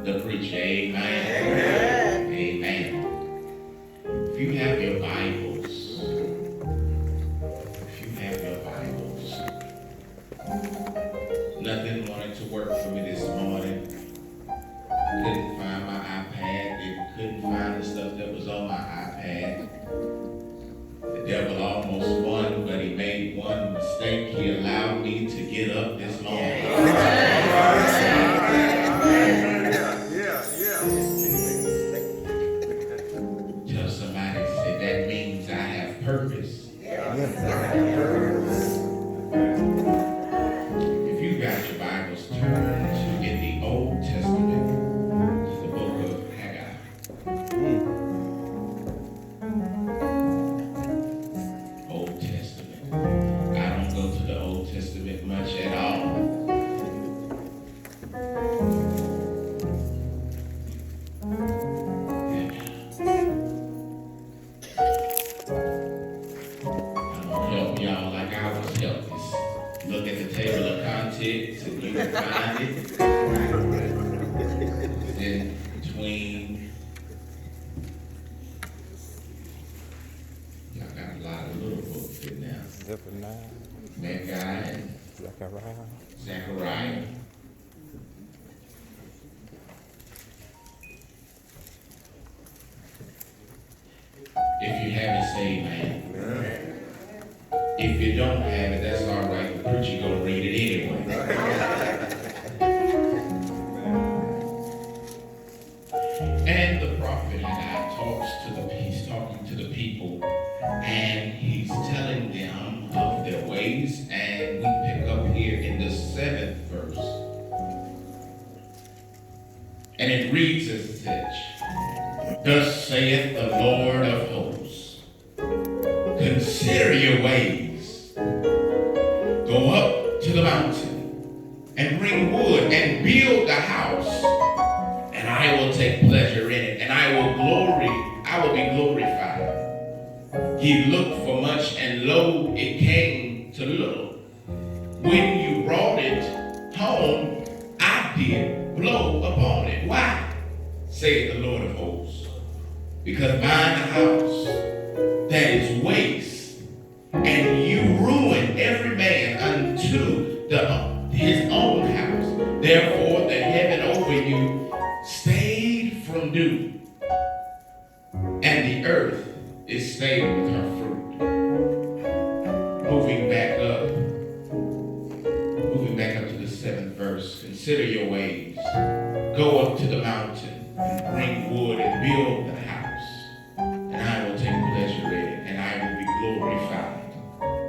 the preacher. Amen. Amen. If you have your Bibles, nothing wanted to work for me this morning. Couldn't find my iPad. Couldn't find the stuff that was on my iPad. The devil almost won, but he made one mistake. He allowed me to get up this morning. Tell somebody, say, that means I have purpose. If you got your Bibles, turn to in the Old Testament, to the book of Haggai. Old Testament. I don't go to the Old Testament much at all. Look at the table of contents and you can find it. In between, y'all got a lot of little books in there. Haggai and Zechariah. If you haven't, say amen. If you don't have it, that's all right. The preacher gonna read it anyway. And the prophet Haggai he's talking to the people, and he's telling them of their ways. And we pick up here in the 7th verse, and it reads as such: Thus saith the Lord of hosts, consider your ways. Go up to the mountain and bring wood and build the house, and I will take pleasure in it, and I will be glorified. Ye looked for much, and lo, it came to little. When you brought it home, I did blow upon it. Why? Saith the Lord of hosts. Because mine a house that is waste, and you ruin every man unto his own house. Therefore the heaven over you stayed from dew, and the earth is stayed with her fruit. Moving back up to the 7th verse. Consider your ways. Go up to the mountain and bring wood and build the house, and I will take pleasure in it, and I will be glorified,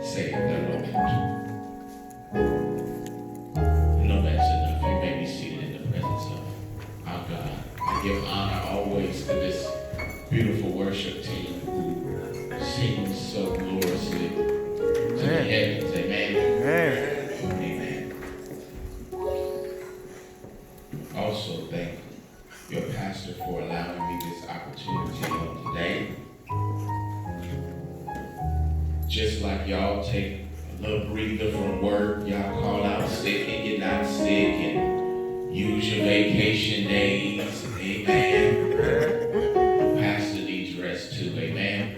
saith the Lord. No, that's enough. You may be seated in the presence of our God. I give honor always to this beautiful worship team who sings so gloriously to the heavens. Amen. Amen. Also, thank your pastor for allowing me this opportunity on today. Just like y'all take a little breather from work, y'all call out sick and get not sick and use your vacation days. Amen. The pastor needs rest too. Amen.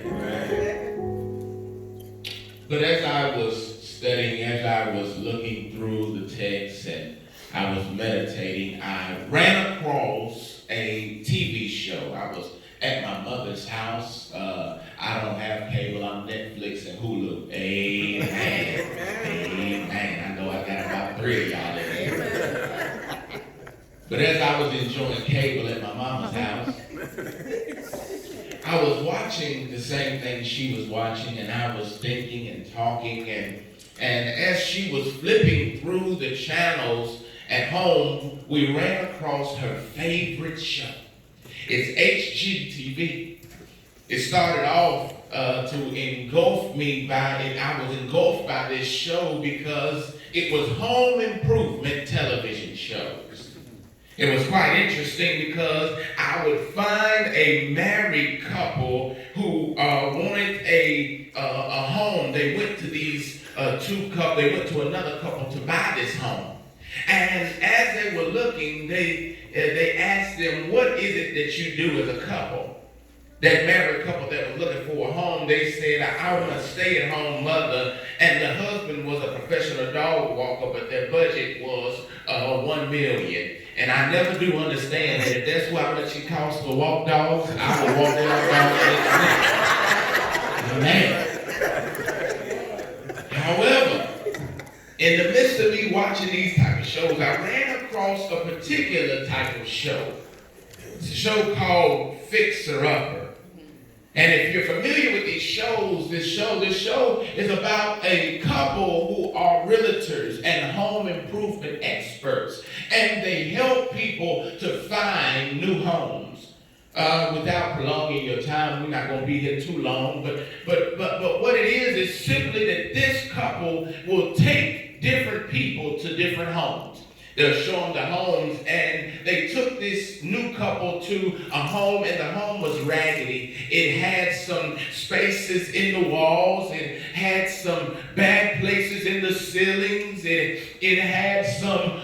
But as I was studying, as I was looking through the text and I was meditating, I ran across a TV show. I was at my mother's house. I don't have cable. I'm Netflix and Hulu. Amen. Amen. I know I got about 3 of y'all in here. But as I was enjoying cable at my mama's house, I was watching the same thing she was watching, and I was thinking and talking, and as she was flipping through the channels at home, we ran across her favorite show. It's HGTV. It started off to engulf me I was engulfed by this show because it was home improvement television shows. It was quite interesting because I would find a married couple who wanted a home. They went to these they went to another couple to buy this home. And as they were were looking, they asked them, what is it that you do as a couple? That married couple that was looking for a home, they said, I want a stay-at-home mother. And the husband was a professional dog walker, but their budget was $1 million. And I never do understand that if that's how much it costs to walk dogs, I will walk their dogs. Man. However, in the midst of me watching these type of shows, I ran across a particular type of show. It's a show called Fixer Upper. And if you're familiar with these shows, this show is about a couple who are realtors and home improvement experts. And they help people to find new homes. Without prolonging your time, we're not going to be here too long, but what it is simply that this couple will take different people to different homes. They'll show them the homes, and they took this new couple to a home, and the home was raggedy. It had some spaces in the walls. It had some bad places in the ceilings. It had some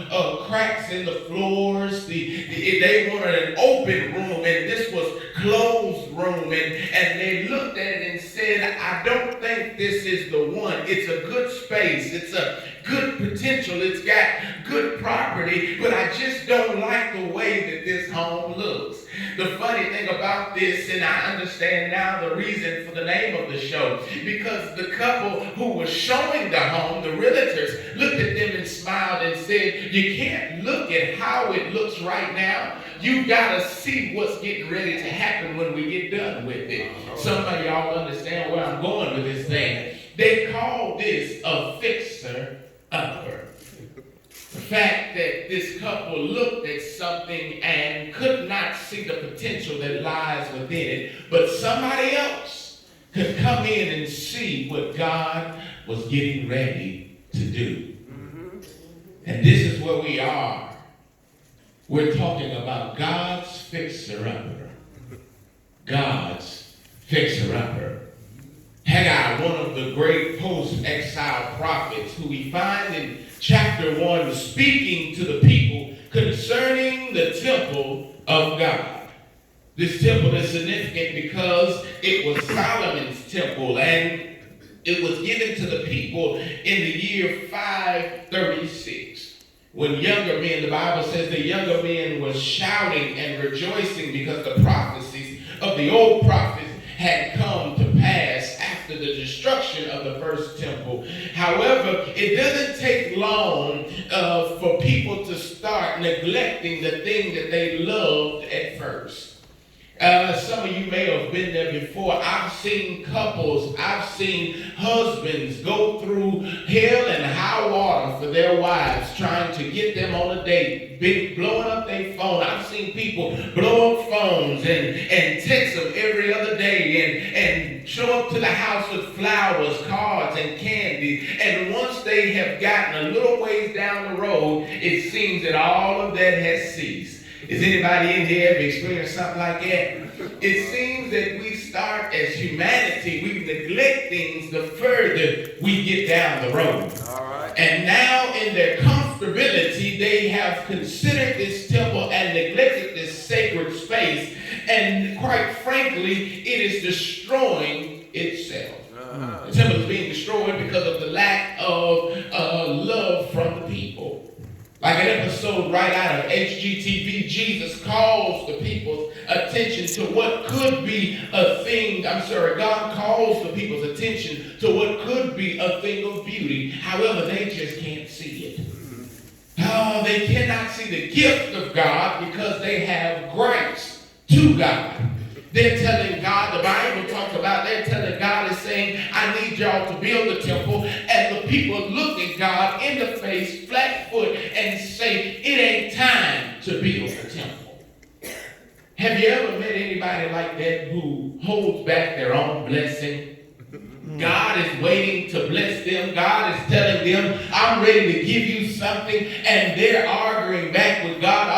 cracks in the floors. They wanted an open room, and this was closed room. And they looked at it and said, I don't think this is the one. It's a good space. It's a good potential. It's got good property, but I just don't like the way that this home looks. The funny thing about this, and I understand now the reason for the name of the show, because the couple who was showing the home, the realtors, looked at them and smiled and said, you can't look at how it looks right now. You got to see what's getting ready to happen when we get done with it. Some of y'all understand where I'm going with this thing. They call this a fixer-upper. The fact that this couple looked at something and could not see the potential that lies within it, but somebody else could come in and see what God was getting ready to do. And this is where we are. We're talking about God's fixer-upper. God's fixer-upper. Haggai, one of the great post-exile prophets, who we find in chapter 1, speaking to the people concerning the temple of God. This temple is significant because it was Solomon's temple, and it was given to the people in the year 536. When younger men, the Bible says the younger men were shouting and rejoicing because the prophecies of the old prophets had come to pass after the destruction of the first temple. However, it doesn't take long for people to start neglecting the thing that they loved at first. Some of you may have been there before. I've seen couples, I've seen husbands go through hell and high water for their wives, trying to get them on a date, blowing up their phone. I've seen people blow up phones and text them every other day and show up to the house with flowers, cards, and candy. And once they have gotten a little ways down the road, it seems that all of that has ceased. Is anybody in here ever experienced something like that? It seems that we start as humanity, we neglect things the further we get down the road. All right. And now in their comfortability, they have considered this temple and neglected this sacred space. And quite frankly, it is destroying itself. The temple is being destroyed because of the lack of love from the people. Like an episode right out of HGTV, Jesus calls the people's attention to what could be a thing. God calls the people's attention to what could be a thing of beauty. However, they just can't see it. Oh, they cannot see the gift of God because they have gripes to God. They're telling God, the Bible talks about, they're telling God is saying, I need y'all to build the temple. And the people look at God in the face, flat foot, and say, it ain't time to build the temple. Have you ever met anybody like that who holds back their own blessing? God is waiting to bless them. God is telling them, I'm ready to give you something. And they're arguing back with God,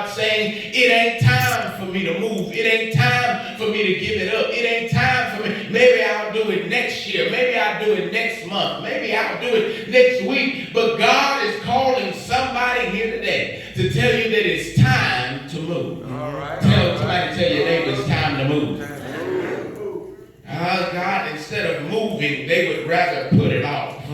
saying, it ain't time for me to move. It ain't time for me to give it up. It ain't time for me. Maybe I'll do it next year. Maybe I'll do it next month. Maybe I'll do it next week. But God is calling somebody here today. to tell you that it's time to move. All right. Tell your neighbor it's time to move. God, instead of moving, they would rather put it off,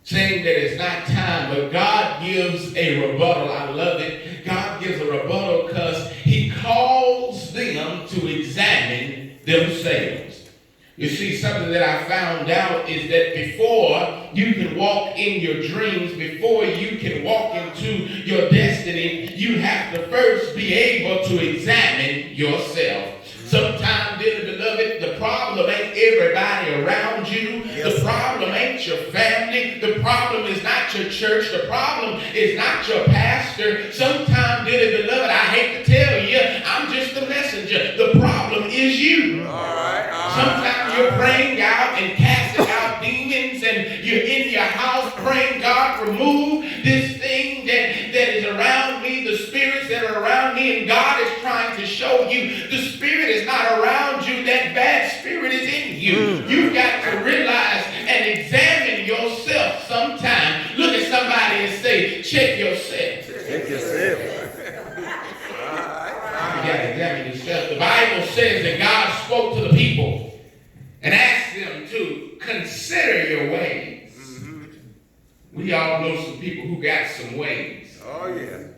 saying that it's not time. But God gives a rebuttal. I love it. God gives a rebuttal because he calls them to examine themselves. You see, something that I found out is that before you can walk in your dreams, before you can walk into your destiny, you have to first be able to examine yourself. Sometimes, dear beloved, the problem ain't everybody around you. The problem ain't your family. The problem is not your church. The problem is not your pastor. Sometimes, dear beloved, I hate to tell you, I'm just a messenger. The problem is you. Sometimes you're praying out and casting out demons, and you're in your house praying, God, remove this thing that is around me, the spirits that are around me, and God is trying to show you the spirit is not around you, that bad spirit is in you. You've got to realize and examine yourself sometime. Look at somebody and say, check yourself. Check yourself. You got to examine yourself. The Bible says that God spoke to the people and asked them to consider your ways. We all know some people who got some ways. Oh, yeah.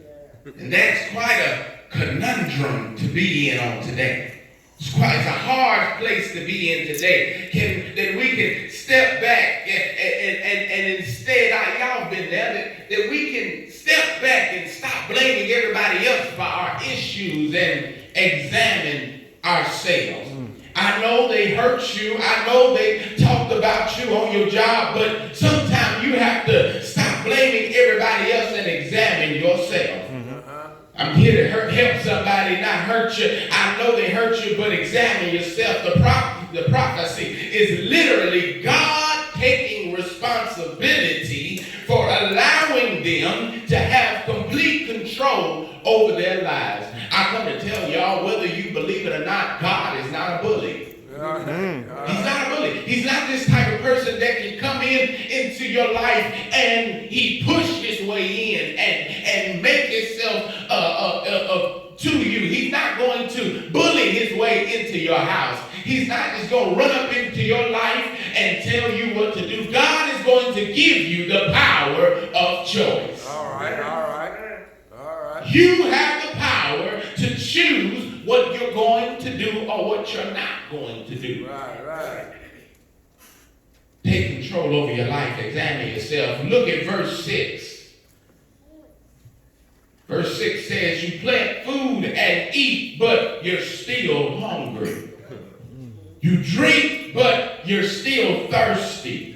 And that's quite a conundrum to be in on today. It's a hard place to be in today. That we can step back and instead, y'all been there, that we can step back and stop blaming everybody else for our issues and examine ourselves. I know they hurt you. I know they talked about you on your job, but sometimes you have to stop blaming everybody else and examine yourself. I'm here to help somebody, not hurt you. I know they hurt you, but examine yourself. The prophecy is literally God taking responsibility for allowing them to have complete control over their lives. I come to tell y'all, whether you believe it or not, God is not a bully. He's not a bully. He's not this type of person that can come into your life and he push his way in and make himself to you. He's not going to bully his way into your house. He's not just going to run up into your life and tell you what to do. God is going to give you the power of choice. All right. You have the power to choose what you're going to do or what you're not going to do. Right. Take control over your life. Examine yourself. Look at verse 6. Verse 6 says, you plant food and eat, but you're still hungry. You drink, but you're still thirsty.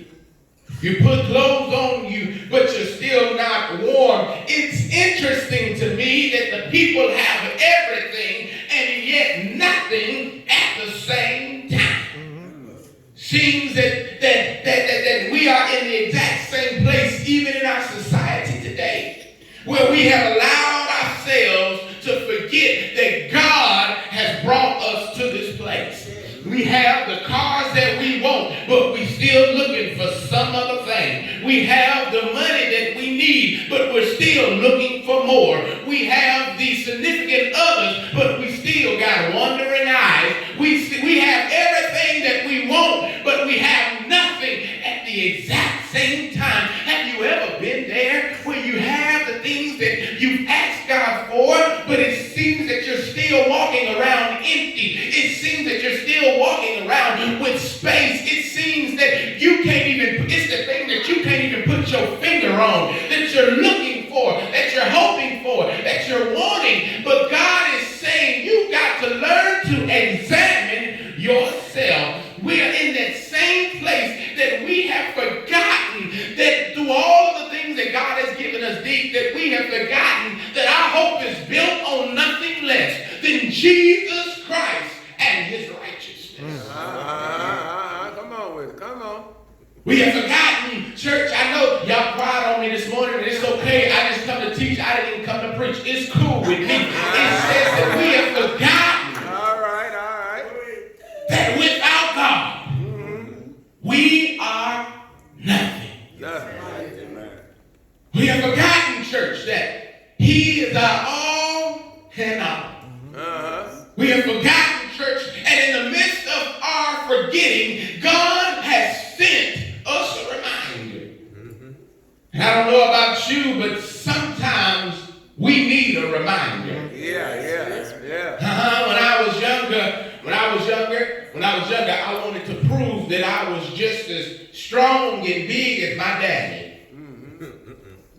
You put clothes on you, but you're still not warm. It's interesting to me that the people have everything and yet nothing at the same time. Seems that we are in the exact same place, even in our society today, where we have allowed ourselves to forget that God has brought us to this place. We have the cars that we want, but we're still looking for some other thing. We have the money that we need, but we're still looking for more. We have the significant others, but we still got wandering eyes. We have everything that we want, but we have nothing at the exact same time. Have you ever been there where you have the things that you've asked God for, but it seems that you're still walking around empty? It seems that you're still walking around with space. It seems that you can't even, it's the thing that you can't even put your finger on, that you're looking for, that you're hoping for, that you're wanting. But God is saying you've got to learn to examine yourself. We are in that same place that we have forgotten that through all of the things that God has given us deep, that we have forgotten that our hope is built on nothing less than Jesus Christ and his righteousness. Come on with it. Come on. We have forgotten, church. I know y'all cried on me this morning, and it's okay. I just come to teach. I didn't even come to preach. It's cool with me. It says that we have forgotten. All right. That without God, we are nothing. We have forgotten, church, that he cannot. We have forgotten, church, and in the midst of our forgetting, God has sent us a reminder. And I don't know about you, but sometimes we need a reminder. When I was younger, I wanted to prove that I was just as strong and big as my daddy.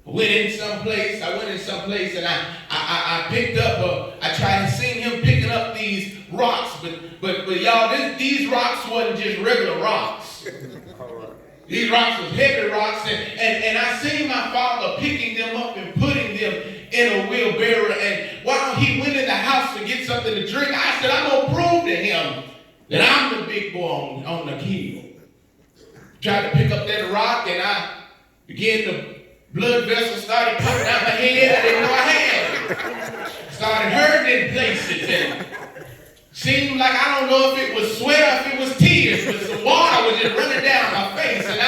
I went in some place and I picked up I tried to see him picking up these rocks, but y'all, these rocks wasn't just regular rocks. These rocks was heavy rocks, and I seen my father picking them up and putting them in a wheelbarrow, and while he went in the house to get something to drink, I said, I'm going to prove to him that I'm the big boy on the hill. Tried to pick up that rock, and I began to blood vessels started popping out my head. I didn't know I had it. Started hurting in places, and seemed like I don't know if it was sweat or if it was tears, but some water was just running down my face, and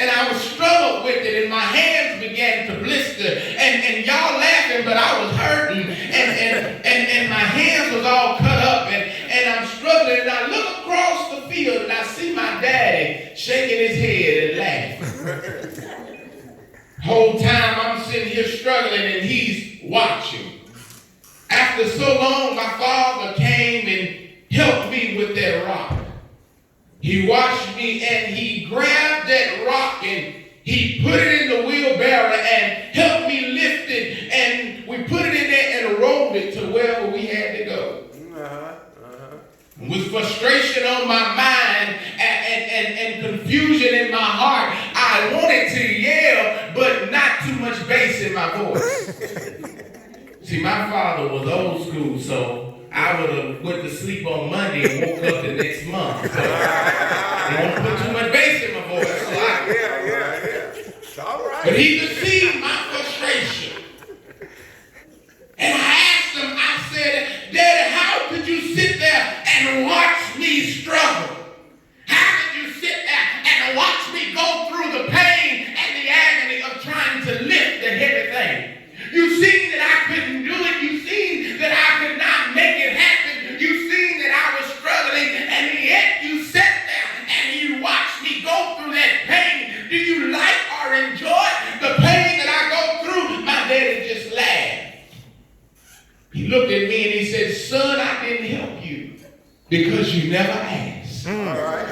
I was struggled with it, and my hands began to blister, and y'all laughing, but I was hurting, and my hands was all cut up, and I'm struggling, and I look across the field, and I see my daddy shaking his head and laughing. Whole time I'm sitting here struggling, and he's watching. After so long, my father came and helped me with that rock. He watched me, and he grabbed that rock, and he put it in the wheelbarrow and helped me lift it, and we put it in there and rolled it to wherever we had to go. With frustration on my mind and confusion in my heart, I wanted to yell, but not too much bass in my voice. See, my father was old school, so I would have went to sleep on Monday and woke up the next month. So I didn't want to put too much bass in my voice. So It's all right. But he could see my frustration. And I asked him, I said, Daddy, how could you sit there and watch me struggle? How could you sit there and watch me go through the pain and the agony of trying to lift the heavy thing? You seen that I couldn't do it. You seen that I could not make it happen. You seen that I was struggling, and yet you sat there and you watched me go through that pain. Do you like or enjoy the pain that I go through? My daddy just laughed. He looked at me and he said, son, I didn't help you because you never asked. All right.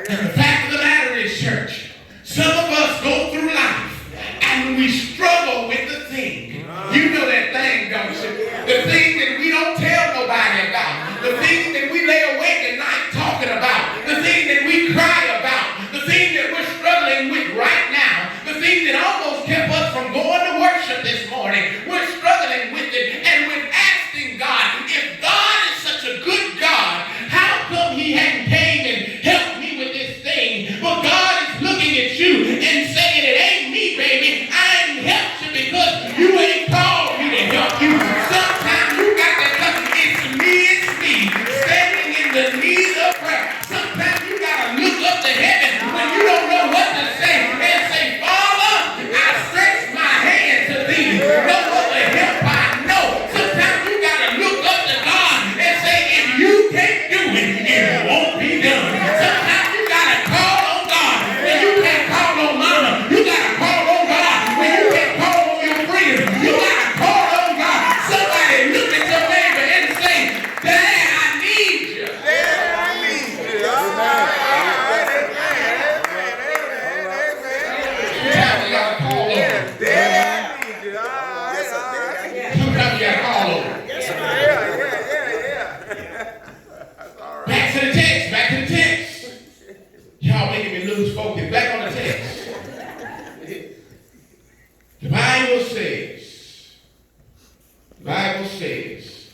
And the fact of the matter is, church, some of us go through life and we struggle with the thing. You know that thing, don't you? The thing that we don't tell nobody about. The thing that we lay awake at night talking about. The thing that we cry about. The thing that we're struggling with right now. The thing that almost kept us from going to worship this morning. We're struggling with it, and we're asking God, if God is such a good God, how come he hadn't came and helped me with this thing? But God is looking at you and saying, it ain't me, baby. I ain't helped you because you ain't called me to help you. Sometimes you got to come. It's me, standing in the need of prayer. Sometimes you got to look up to heaven when you don't know what to say and say, Father, I stretch my hand to thee. No other help I know. Sometimes you got to look up to God and say, if you can't do it, it won't be done. Sometimes you got to call on God when you can't call on mama. You got to call on God when you can't call on your friends. You got to call on God. Somebody look at your neighbor and say, Dad, I need you. Sometimes you got to call on him. Sometimes you got to call on him. Back to the text. Y'all making me lose focus. Back on the text. The Bible says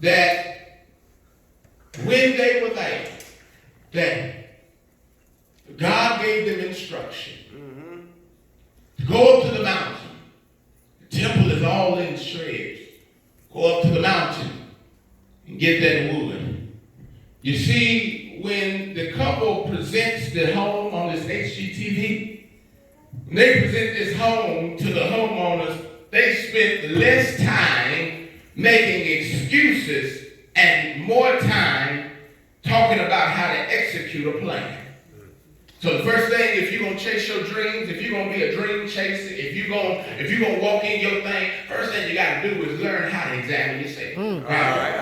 that when they were there, that God gave them instruction to go up to the mountain. The temple is all in shreds. Go up to the mountain and get that wood. You see, when the couple presents the home on this HGTV, when they present this home to the homeowners, they they spent less time making excuses and more time talking about how to execute a plan. So the first thing, if you're going to chase your dreams, if you're going to be a dream chaser, if you're going to walk in your thing, first thing you got to do is learn how to examine yourself. All right.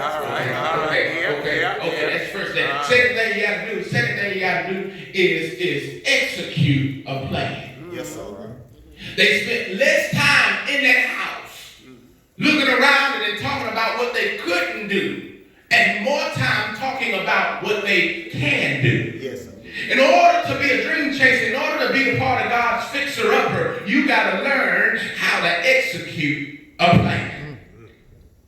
Okay, that's the first thing. Second thing you got to do is execute a plan. Yes, sir. They spent less time in that house looking around and then talking about what they couldn't do, and more time talking about what they can do. Yes, sir. In order to be a dream chaser, in order to be a part of God's fixer-upper, you got to learn how to execute a plan.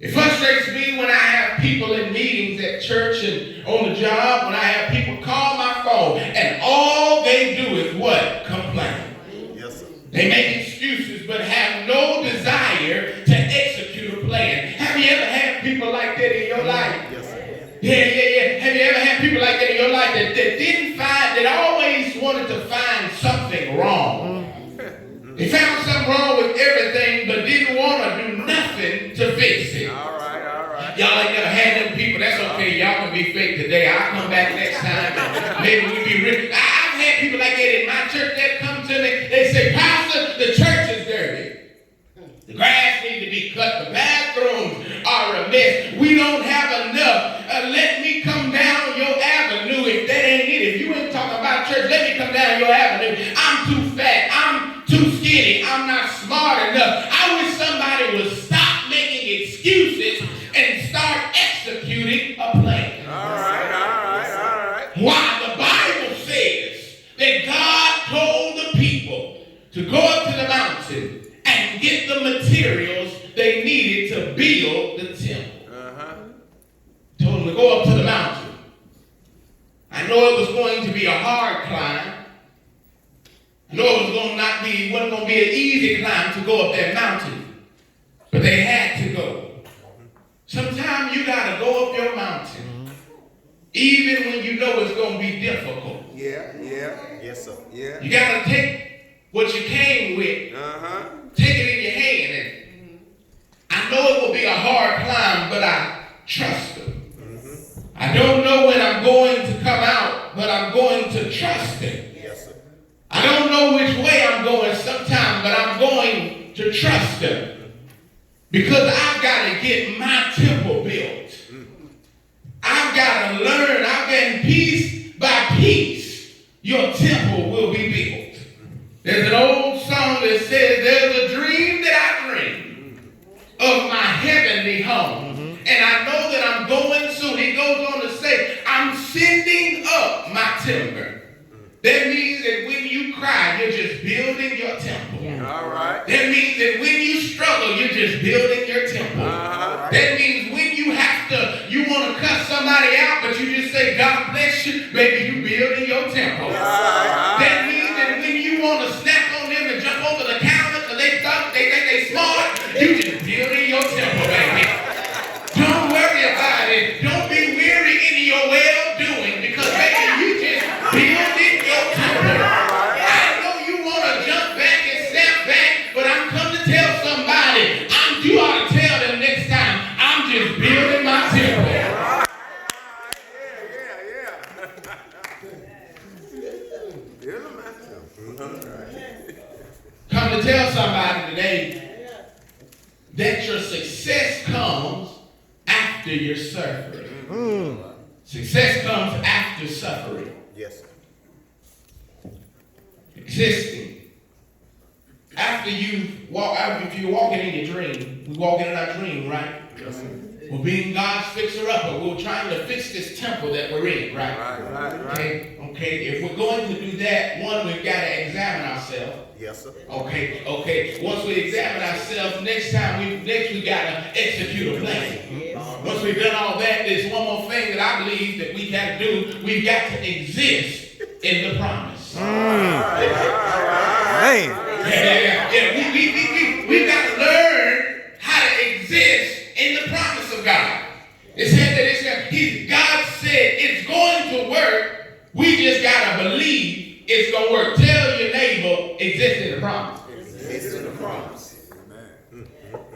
It frustrates me when I have people in meetings at church and on the job, when I have people call my phone, and all they do is what? Complain. Yes, sir. They make excuses but have no desire to execute a plan. Have you ever had people like that in your life? Yes, sir. Yeah. Have you ever had people like that in your life that always wanted to find something wrong? They found something wrong with everything but didn't want to do nothing to fix it. All right. Y'all ain't never had them people. That's okay. Y'all can be fake today. I'll come back next time and maybe we'll be rich. I've had people like that in my church that come to me. They say, Pastor, the church is dirty. The grass needs to be cut. The bathrooms are a mess. We don't have enough. Let me come down your avenue if that ain't it. If you ain't talking about church, let me come down your avenue. I'm too fat. I'm too skinny. I'm not smart enough. I wish somebody would stop making excuses and start executing a plan. All right. Why? The Bible says that God told the people to go up to the mountain and get the materials they needed to build the temple. Told them to go up to the mountain. I know it was going to be a hard climb. I know it wasn't going to be an easy climb to go up that mountain. But they had to go. Sometimes you got to go up your mountain, even when you know it's going to be difficult. Yeah. Yes, sir. Yeah. You got to take what you came with. Take it in your hand. And I know it will be a hard climb, but I trust Him. I don't know when I'm going to come out, but I'm going to trust Him. Yes, sir. I don't know which way I'm going sometimes, but I'm going to trust Him. Because I've got to get my temple built. I've got to learn. Piece by piece, your temple will be built. There's an old song that says, there's a dream that I dream of my heavenly home. And I know that I'm going soon. He goes on to say, I'm sending up my timber. That means that when you cry, you're just building your temple. All right. That means that when you struggle, you're just building your temple. That means when you want to cuss somebody out, but you just say, God bless you, baby, you building your temple. That means that when you want to snap on them and jump over the counter because they think they smart, you just building your temple, baby. Don't worry about it. Don't be weary in your well-doing because, baby, you just building your temple. I know you want to jump back and snap back, but I'm come to tell somebody, you ought to tell them next time, I'm just building my temple. Come to tell somebody today that your success comes after your suffering. Success comes after suffering. Yes, sir. Existing. After if you're walking in your dream, we're walking in our dream, right? Yes, sir. We're being God's fixer-upper. We're trying to fix this temple that we're in, right? Right. Okay. If we're going to do that, one, we've got to examine ourselves. Yes, sir. Okay. Once we examine ourselves, next we got to execute a plan. Once we've done all that, there's one more thing that I believe that we got to do. We've got to exist in the promise. Man. We've got to learn how to exist in the promise of God. It said that God said it's going to work. We just got to believe it's going to work. Tell your neighbor, exist in the promise. Exist in the promise. Amen.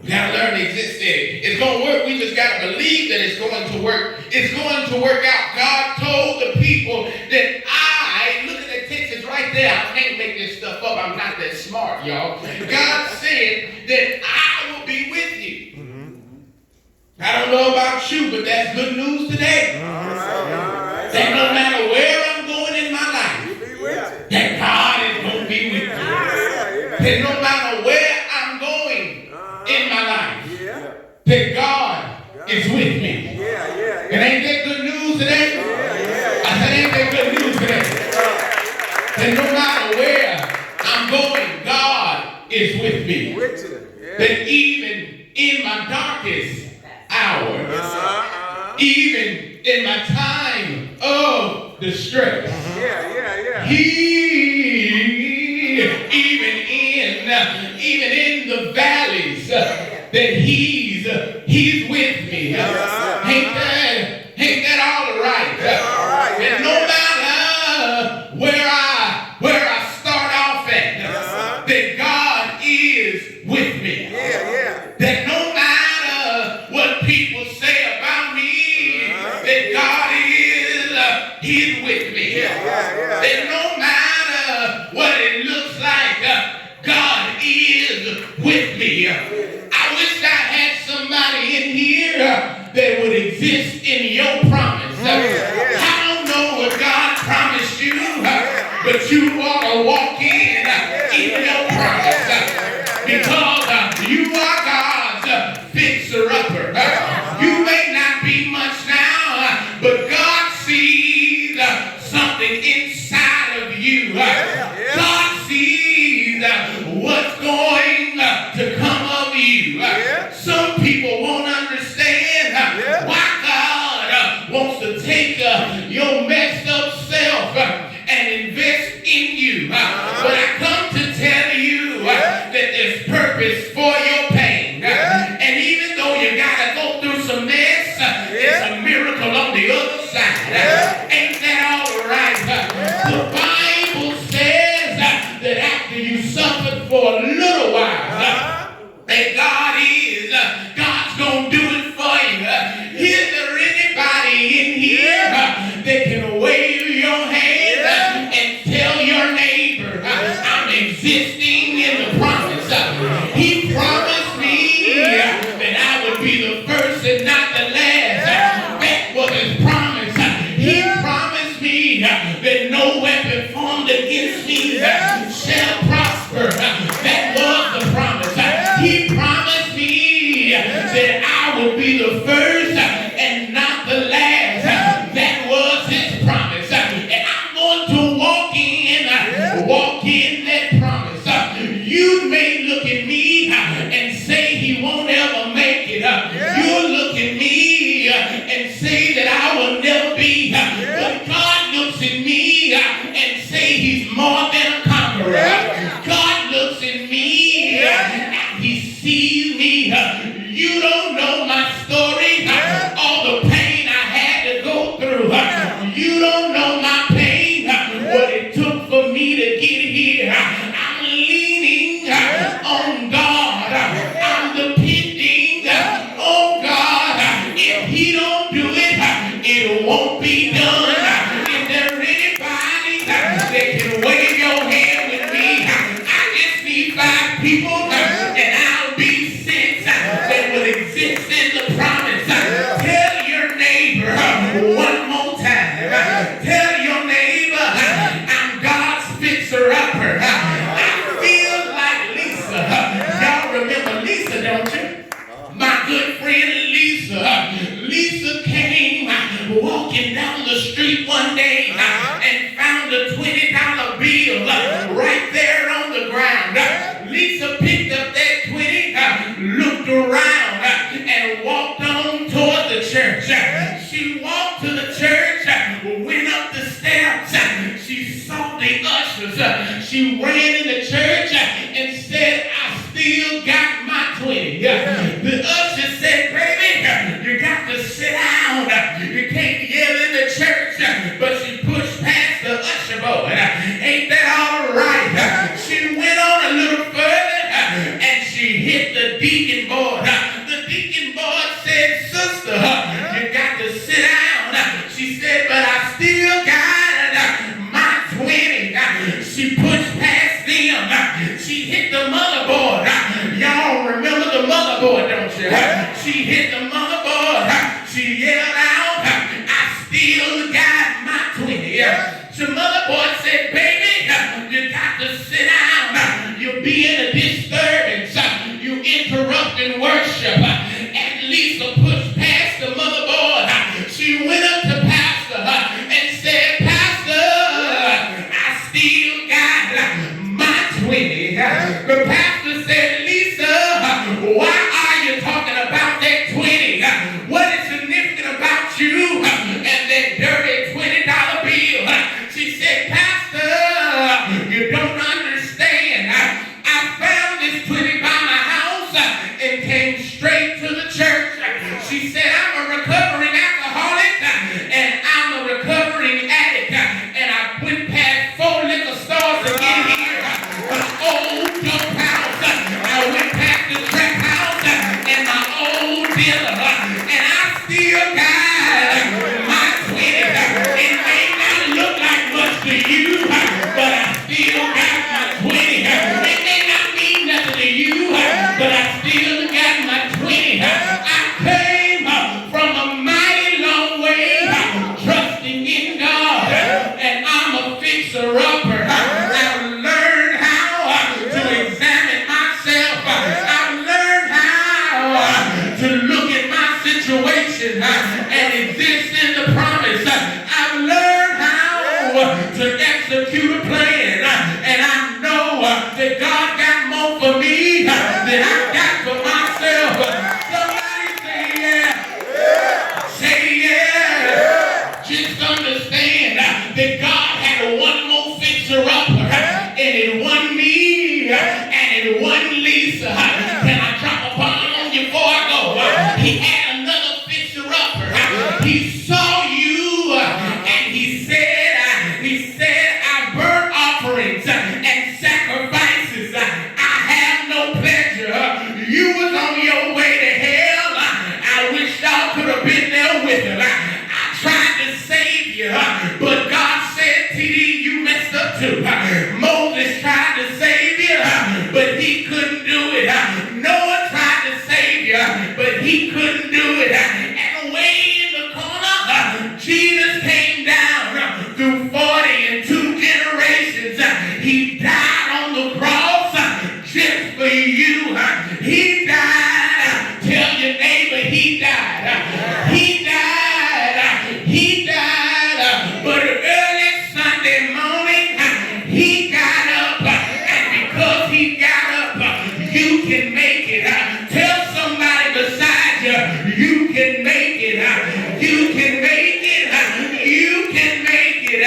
We gotta learn to exist in it. It's gonna work. We just gotta believe that it's going to work. It's going to work out. God told the people that look at that text, it's right there. I can't make this stuff up. I'm not that smart, y'all. God said that I will be with you. I don't know about you, but that's good news today. That no matter where I'm going in my life, that God is going to be with me. That no matter where I'm going in my life, that God is with me. And ain't that good news today? I said, ain't that good news today? That no matter where I'm going, God is with me. That even in my darkest hour, even in my time of distress, even in the valleys, that he's with me. Ain't that all right? And no matter where I start off at, that God is with me. That no matter what people say about me, that God he's with me. That no matter what it looks like, God is with me. I wish I had somebody in here that would exist in your promise. I don't know what God promised you, but you ought to walk in your promise, because you are God's fixer-upper. You may not be much now, but God sees something inside of you. God sees what's going to come of you. Some people won't understand why God wants to take your messed up self and invest in you. But I come to tell you that there's purpose for your pain. And even though you gotta go through some mess, it's a miracle on the other side. Ain't that all right? The Bible says that after you suffered for a little while, that God's gonna do it for you. Is there anybody in here that can wave your hand and tell your neighbor, I'm existing in the promise? He promised me that I would be the first and not the last. That was his promise. He promised me that no weapon formed against me shall prosper. That was the promise. He promised me that I would be the first and not the last. That was his promise. And I'm going to walk in that promise. You may look at me and say he won't ever make it. You'll look at me and say that I will never be. But God looks at me and say he's more than a conqueror. God looks at me and he sees me. You don't know my story, all the pain I had to go through. You don't know my pain, what it took for me to get here. I'm leaning on God. I'm depending on God. If he don't do it, it won't be done. Is there anybody that can wave your hand with me? I just need 5 people and I'll be 6 that will exist in the promise. Tell your neighbor one more time. Tell your neighbor, I'm God's fixer-upper. I feel like Lisa. Y'all remember Lisa, don't you? My good friend Lisa. Lisa came walking down the street one day and found a $20 bill right there on the ground. Lisa picked up that 20, looked around, and walked on toward the church. She walked to the church, went up the steps. She saw the ushers. She ran in the church and said, I still got my 20. The usher said, baby, you got to sit down. You can't yell in the church. But she pushed past the usher boy. Ain't that all right? She went on a little further and she hit the deacon deacon board. The deacon board said, sister, you got to sit down. She said, but I still got my 20. She pushed past them. She hit the motherboard. Y'all remember the motherboard, don't you? She hit the motherboard. She yelled out, I still got my 20. The motherboard said, baby, you got to sit down. You're being a disturbance. You interrupting worship. At least push past the motherboard. She went up to Pastor and said, Pastor, I still got my 20. The pastor said, Lisa, why are you talking about that 20? What is significant about you and that dirty $20 bill? She said, Pastor, you don't understand. I found this 20 by my house and came straight to the church. She said, I'm a recovering alcoholic and I'm a recovering addict. And I went past 4 liquor stores to get here. An old dope house. I went past the trap house and my old dealer. And I still got my 20. It may not look like much to you, but I still got my 20. It may not mean nothing to you, but I still got my 20. I came from a mighty long way, trusting in God, and I'm a fixer-upper. I've learned how to examine myself. I've learned how to look at my situation and exist in the promise. I've learned how to execute a plan, and I know that God got more for me than I got for myself. Somebody say yeah. Say yeah. Just understand that God had one more fixer-upper, and it wasn't me, and it wasn't Lisa. Can I drop a bomb on you before I go? He had another fixer-upper. He saw you, and he said, I burnt offerings and sacrifices. I have no pleasure. You was on your way to hell. I wish y'all could have been there with him. I tried to save you, but God said, TD, you messed up too. Moses tried to save you, but he couldn't do it. Noah tried to save you, but he couldn't do it. And way in the corner, Jesus came down through 40 and 2 generations. He died on the cross just for you. He died. Tell your neighbor he died. He died. He died. But early Sunday morning, he got up. And because he got up, you can make it. Tell somebody beside you, you can make it. You can make it. You can make it.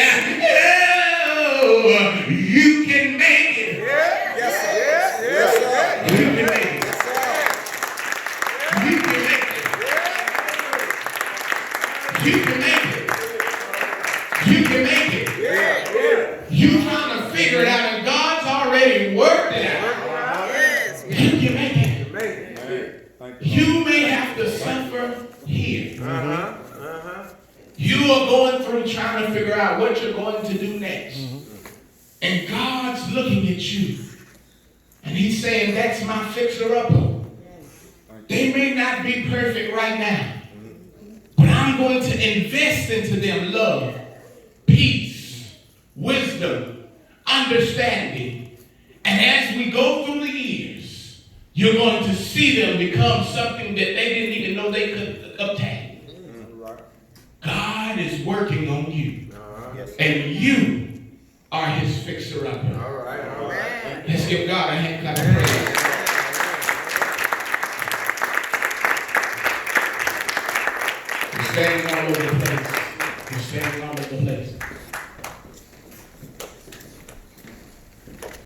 Oh, you can make it. Yes, sir. Yes, sir. You can make it. You can make it. You can make it. You can make it. You trying to figure it out, and God's already worked it out. You can make it. You may have to suffer here. You are going through trying to figure out what you're going to do next. And God's looking at you. And he's saying, that's my fixer-upper. They may not be perfect right now, but I'm going to invest into them love, peace, wisdom, understanding. And as we go through the years, you're going to see them become something that they didn't even know they could obtain. God is working on you. And you are his fixer-upper. All right. Let's give God a hand clap of praise. We're standing all over the place.